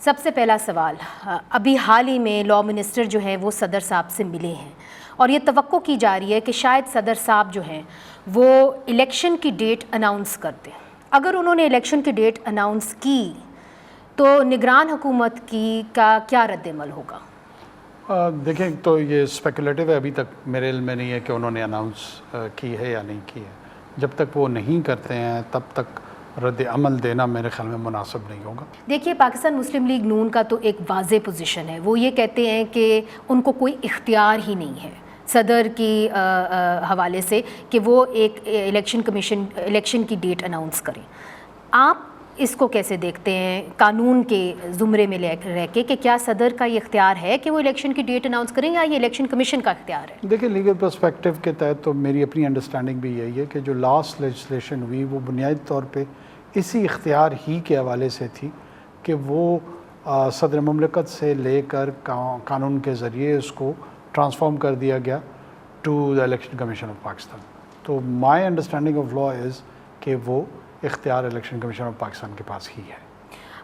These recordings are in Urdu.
سب سے پہلا سوال، ابھی حال ہی میں لا منسٹر جو ہیں وہ صدر صاحب سے ملے ہیں اور یہ توقع کی جا رہی ہے کہ شاید صدر صاحب جو ہیں وہ الیکشن کی ڈیٹ اناؤنس کر دیں۔ اگر انہوں نے الیکشن کی ڈیٹ اناؤنس کی تو نگران حکومت کی کا کیا رد عمل ہوگا؟ دیکھیں تو یہ اسپیکولیٹو ہے، ابھی تک میرے علم میں نہیں ہے کہ انہوں نے اناؤنس کی ہے یا نہیں کی ہے۔ جب تک وہ نہیں کرتے ہیں تب تک رد عمل دینا میرے خیال میں مناسب نہیں ہوگا۔ دیکھیے، پاکستان مسلم لیگ نون کا تو ایک واضح پوزیشن ہے، وہ یہ کہتے ہیں کہ ان کو کوئی اختیار ہی نہیں ہے صدر کی حوالے سے کہ وہ ایک الیکشن کی ڈیٹ اناؤنس کریں۔ آپ اس کو کیسے دیکھتے ہیں قانون کے زمرے میں رہ کے کہ کیا صدر کا یہ اختیار ہے کہ وہ الیکشن کی ڈیٹ اناؤنس کریں یا یہ الیکشن کمیشن کا اختیار ہے؟ دیکھیں، لیگل پرسپیکٹو کے تحت تو میری اپنی انڈرسٹینڈنگ بھی یہی ہے کہ جو لاسٹ لیجسلیشن ہوئی وہ بنیادی طور پہ اسی اختیار ہی کے حوالے سے تھی کہ وہ صدر مملکت سے لے کر قانون کے ذریعے اس کو ٹرانسفارم کر دیا گیا to the Election Commission of Pakistan. تو مائی انڈرسٹینڈنگ آف لا از کہ وہ اختیار الیکشن کمیشن آف پاکستان کے پاس ہی ہے۔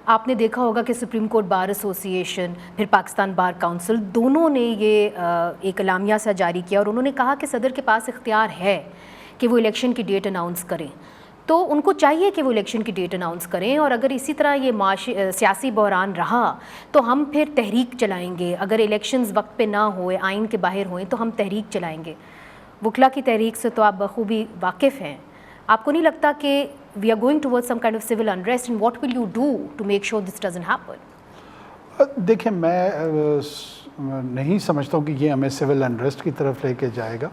آپ نے دیکھا ہوگا کہ سپریم کورٹ بار ایسوسی ایشن پھر پاکستان بار کونسل دونوں نے یہ ایک اعلامیہ سا جاری کیا اور انہوں نے کہا کہ صدر کے پاس اختیار ہے کہ وہ الیکشن کی ڈیٹ اناؤنس کریں، تو ان کو چاہیے کہ وہ الیکشن کی ڈیٹ اناؤنس کریں، اور اگر اسی طرح یہ سیاسی بحران رہا تو ہم پھر تحریک چلائیں گے۔ اگر الیکشنز وقت پہ نہ ہوئے، آئین کے باہر ہوئیں، تو ہم تحریک چلائیں گے۔ وکلا کی تحریک سے تو آپ بخوبی واقف ہیں۔ آپ کو نہیں لگتا کہ we are going towards some kind of civil unrest, and what will you do to make sure this doesn't happen? دیکھیں، میں نہیں سمجھتا ہوں کہ یہ ہمیں سول انریسٹ کی طرف لے کے جائے گا۔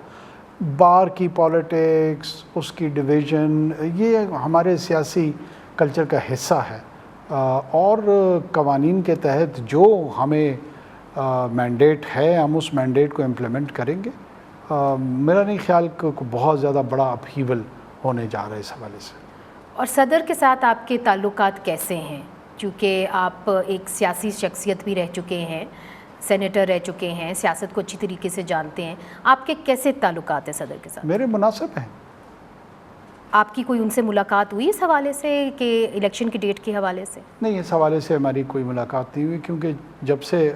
بار کی پالیٹکس، اس کی ڈویژن، یہ ہمارے سیاسی کلچر کا حصہ ہے، اور قوانین کے تحت جو ہمیں مینڈیٹ ہے ہم اس مینڈیٹ کو امپلیمنٹ کریں گے۔ میرا نہیں خیال کہ بہت زیادہ بڑا اپہیول ہونے جا رہا ہے اس حوالے سے۔ اور صدر کے ساتھ آپ کے تعلقات کیسے ہیں؟ چونکہ آپ ایک سیاسی شخصیت بھی رہ چکے ہیں، سینیٹر رہ چکے ہیں، سیاست کو اچھی طریقے سے جانتے ہیں، آپ کے کیسے تعلقات ہیں صدر کے ساتھ؟ میرے مناسب ہیں۔ آپ کی کوئی ان سے ملاقات ہوئی اس حوالے سے کہ الیکشن کی ڈیٹ کے حوالے سے؟ نہیں، اس حوالے سے ہماری کوئی ملاقات نہیں ہوئی، کیونکہ جب سے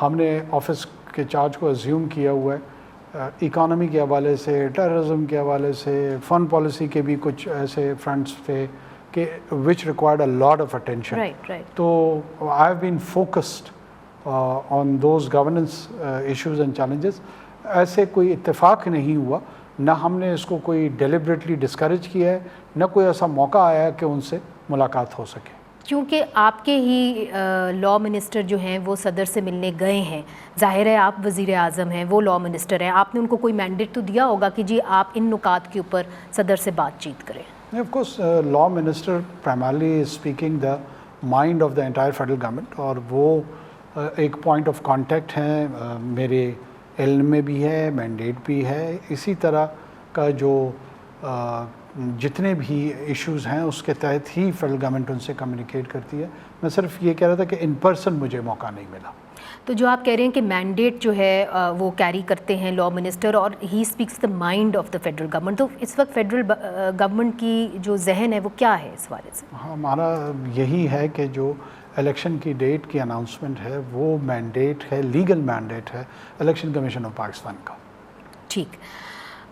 ہم نے آفس کے چارج کو ازیوم کیا ہوا ہے، اکانومی کے حوالے سے، ٹیررزم کے حوالے سے، فن پالیسی کے بھی کچھ ایسے فرنٹس تھے کہ which required a lot of attention, تو I have been focused on those governance issues and challenges. ایسے کوئی اتفاق نہیں ہوا، نہ ہم نے اس کو کوئی ڈیلیبریٹلی ڈسکریج کیا ہے، نہ کوئی ایسا موقع آیا کہ ان سے ملاقات ہو سکے۔ کیونکہ آپ کے ہی لا منسٹر جو ہیں وہ صدر سے ملنے گئے ہیں، ظاہر ہے آپ وزیر اعظم ہیں، وہ لا منسٹر ہیں، آپ نے ان کو کوئی مینڈیٹ تو دیا ہوگا کہ جی آپ ان نکات کے اوپر صدر سے بات چیت کریں؟ Of course law minister primarily speaking the mind of the entire federal government, اور وہ ایک پوائنٹ آف کانٹیکٹ ہیں، میرے علم میں بھی ہے، مینڈیٹ بھی ہے۔ اسی طرح کا جو جتنے بھی ایشوز ہیں اس کے تحت ہی فیڈرل گورنمنٹ ان سے کمیونیکیٹ کرتی ہے۔ میں صرف یہ کہہ رہا تھا کہ ان پرسن مجھے موقع نہیں ملا۔ تو جو آپ کہہ رہے ہیں کہ مینڈیٹ جو ہے وہ کیری کرتے ہیں لا منسٹر اور he speaks the mind of the federal government, تو اس وقت فیڈرل گورنمنٹ کی جو ذہن ہے وہ کیا ہے اس حوالے سے؟ ہمارا یہی ہے کہ جو الیکشن کی ڈیٹ کی اناؤنسمنٹ ہے وہ مینڈیٹ ہے، لیگل مینڈیٹ ہے الیکشن کمیشن آف پاکستان کا۔ ٹھیک۔